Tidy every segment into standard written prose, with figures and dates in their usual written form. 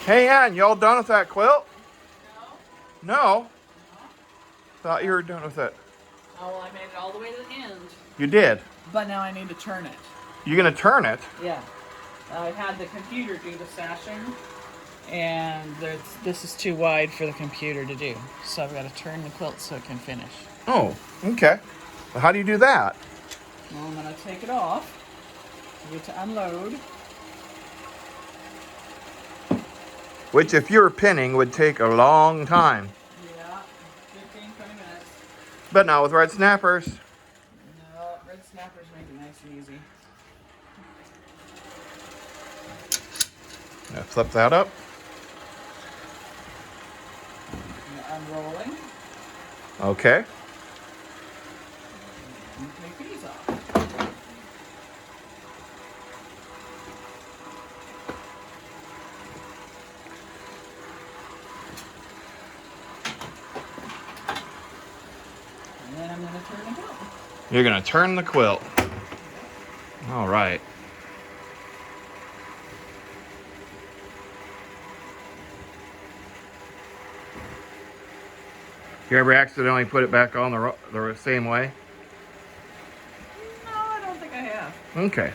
Hey, Ann, you all done with that quilt? No. No? Thought you were done with it. Oh, well, I made it all the way to the end. You did? But now I need to turn it. You gonna turn it? Yeah. I had the computer do the sashing, and this is too wide for the computer to do. So I've got to turn the quilt so it can finish. Oh, okay. Well, how do you do that? Well, I'm going to take it off. Get to unload. Which, if you were pinning, would take a long time. Yeah, 15, 20 minutes. But not with red snappers. No, red snappers make it nice and easy. Now flip that up. Unrolling. Okay. And take these off. And then I'm going to turn the quilt. You're gonna turn the quilt. All right. You ever accidentally put it back on the same way? No, I don't think I have. Okay.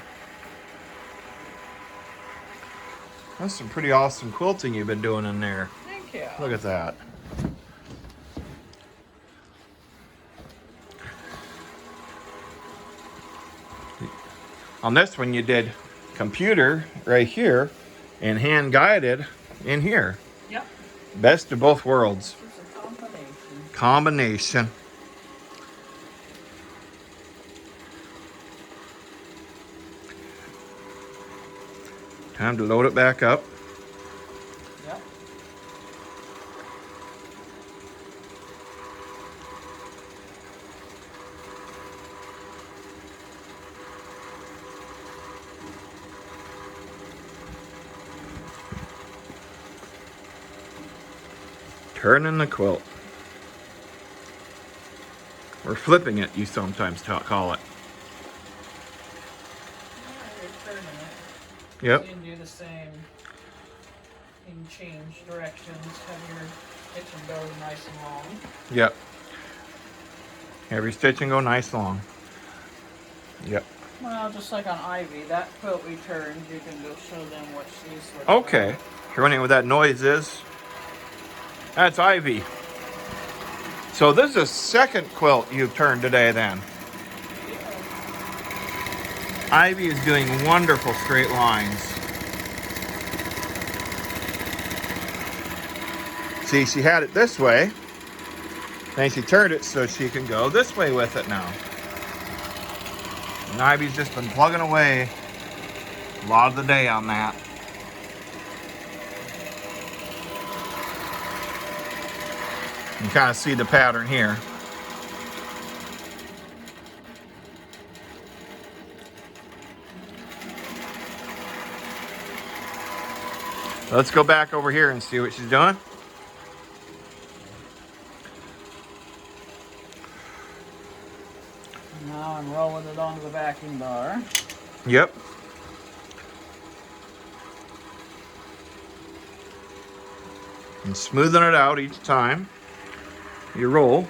That's some pretty awesome quilting you've been doing in there. Thank you. Look at that. On this one you did computer right here and hand guided in here. Yep. Best of both worlds. It's a combination. Combination. Time to load it back up. Yep. Turning the quilt. Or flipping it, you sometimes call it. Yeah, you're turning it. Yep. So you can do the same. You can change directions, have your stitching go nice and long. Yep. Every stitching go nice long. Yep. Well, just like on Ivy, that quilt we turned, you can go show them what she's looking Okay. You're wondering what that noise is? That's Ivy. So this is the second quilt you've turned today then. Ivy is doing wonderful straight lines. See, she had it this way. Then she turned it so she can go this way with it now. And Ivy's just been plugging away a lot of the day on that. You can kind of see the pattern here. Let's go back over here and see what she's doing. Now I'm rolling it onto the backing bar. Yep. And smoothing it out each time you roll.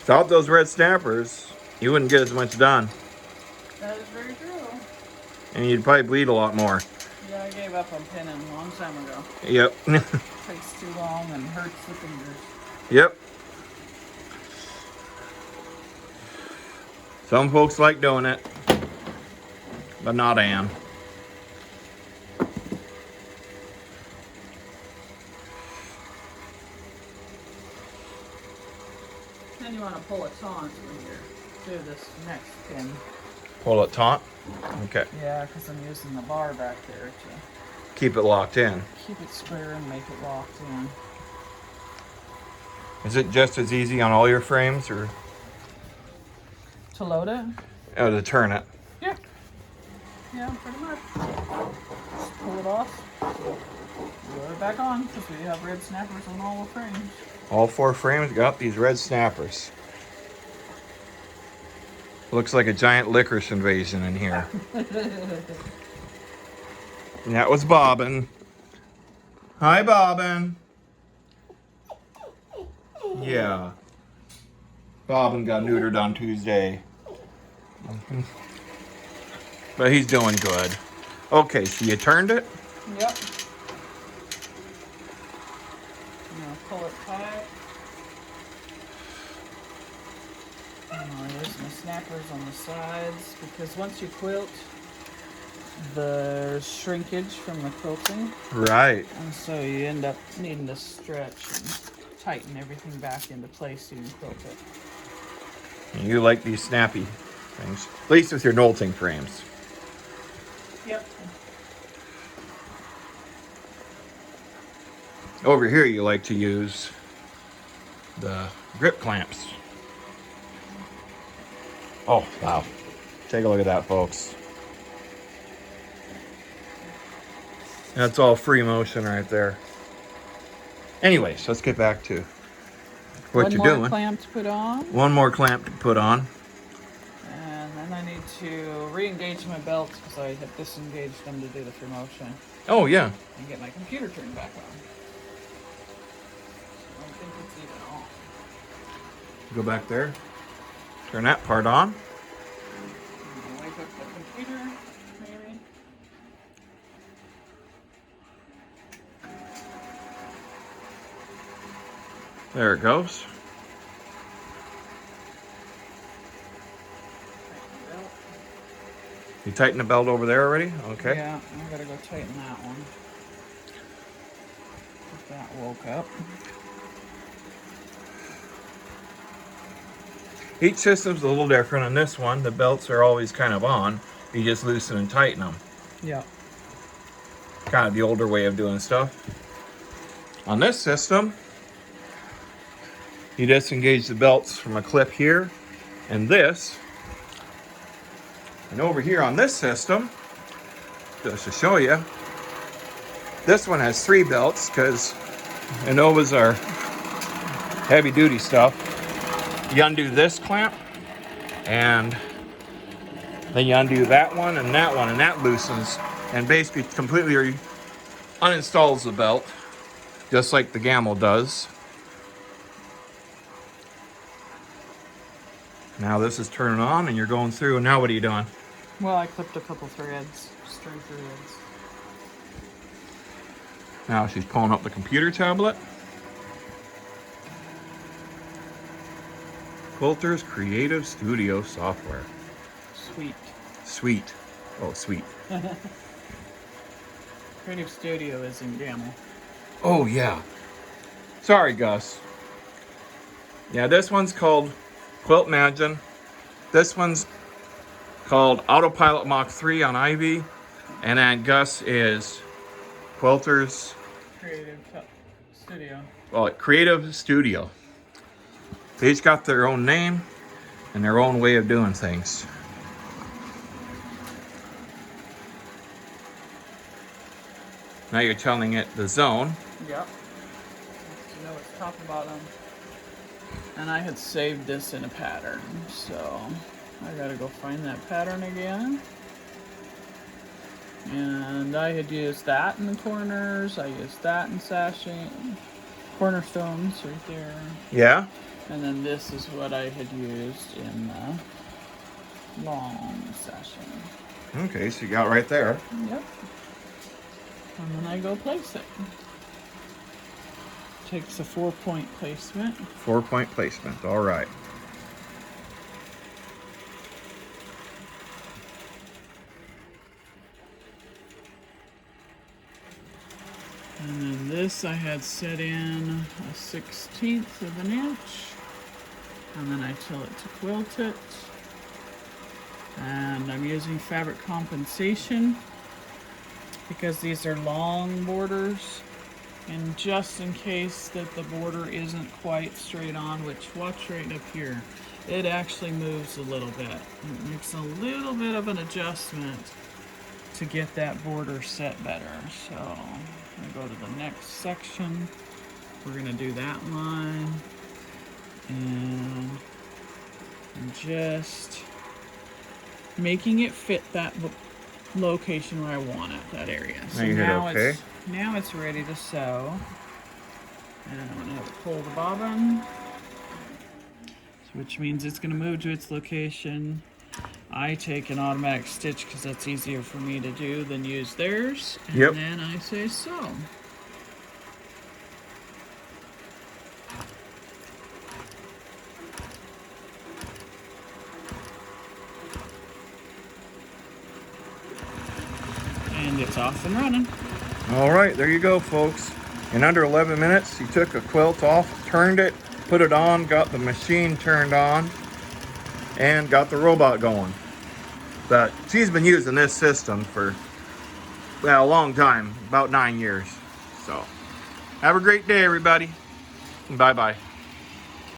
Without those red snappers, you wouldn't get as much done. That is very true. And you'd probably bleed a lot more. Yeah, I gave up on pinning a long time ago. Yep. Takes too long and hurts the fingers. Yep. Some folks like doing it, but not Ann. Then you want to pull a taunt when you're do this next pin. Hold it taut. Okay. Yeah, because I'm using the bar back there to Keep it locked in. keep it square and make it locked in. Is it just as easy on all your frames, or To load it? to turn it? Yeah. Yeah, pretty much. Just pull it off. Load it back on because we have red snappers on all the frames. All 4 frames got these red snappers. Looks like a giant licorice invasion in here. That was Bobbin. Hi, Bobbin. Yeah. Bobbin got neutered on Tuesday. But he's doing good. Okay, so you turned it? Yep. I'm gonna pull it tight. There's my snappers on the sides because once you quilt, there's shrinkage from the quilting, Right. and so you end up needing to stretch and tighten everything back into place so you can quilt it. You like these snappy things. At least with your Knolting frames. Yep. Over here you like to use the grip clamps. Oh, wow. Take a look at that, folks. That's all free motion right there. Anyways, let's get back to what you're doing. One more clamp to put on. One more clamp to put on. And then I need to re-engage my belts because I had disengaged them to do the free motion. Oh, yeah. And get my computer turned back on. I don't think it's even on. Go back there. Turn that part on. I'm gonna wake up the computer, maybe. There it goes. Tighten the belt. You tighten the belt over there already? Okay. Yeah, I gotta go tighten that one. Get that woke up. Each system's a little different. On this one, the belts are always kind of on. You just loosen and tighten them. Yeah. Kind of the older way of doing stuff. On this system, you disengage the belts from a clip here and this. And over here on this system, just to show you, this one has 3 belts because Innovas are heavy duty stuff. You undo this clamp and then you undo that one, and that loosens and basically completely uninstalls the belt, just like the Gamel does. Now this is turning on and you're going through, and now what are you doing? Well, I clipped a couple threads, string threads. Now she's pulling up the computer tablet. Quilter's Creative Studio software. Sweet. Sweet. Oh, sweet. Creative Studio is in Gamel. Oh, yeah. Sorry, Gus. Yeah, this one's called Quilt Imagine. This one's called Autopilot Mach 3 on Ivy. And then Gus is Quilter's Studio. Creative Studio. They each got their own name and their own way of doing things. Now you're telling it the zone. Yep. You know it's top and bottom. And I had saved this in a pattern, so I gotta go find that pattern again. And I had used that in the corners. I used that in sashing. Cornerstones right there. Yeah? And then this is what I had used in the long sashing. Okay, so you got right there. Yep. And then I go place it. Takes a 4-point placement. 4-point placement, all right. And then this I had set in a 1/16 of an inch. And then I tell it to quilt it. And I'm using fabric compensation because these are long borders. And just in case that the border isn't quite straight on, which watch right up here, it actually moves a little bit. It makes a little bit of an adjustment to get that border set better. So I'm gonna go to the next section. We're gonna do that line and just making it fit that location where I want it, that area. So now it's ready to sew. And I'm gonna have to pull the bobbin, which means it's gonna move to its location. I take an automatic stitch because that's easier for me to do than use theirs. And then I say sew. And it's off and running. All right, there you go, folks. In under 11 minutes, you took a quilt off, turned it, put it on, got the machine turned on, and got the robot going. But she's been using this system for, well, a long time, about 9 years. So, have a great day, everybody. Bye-bye.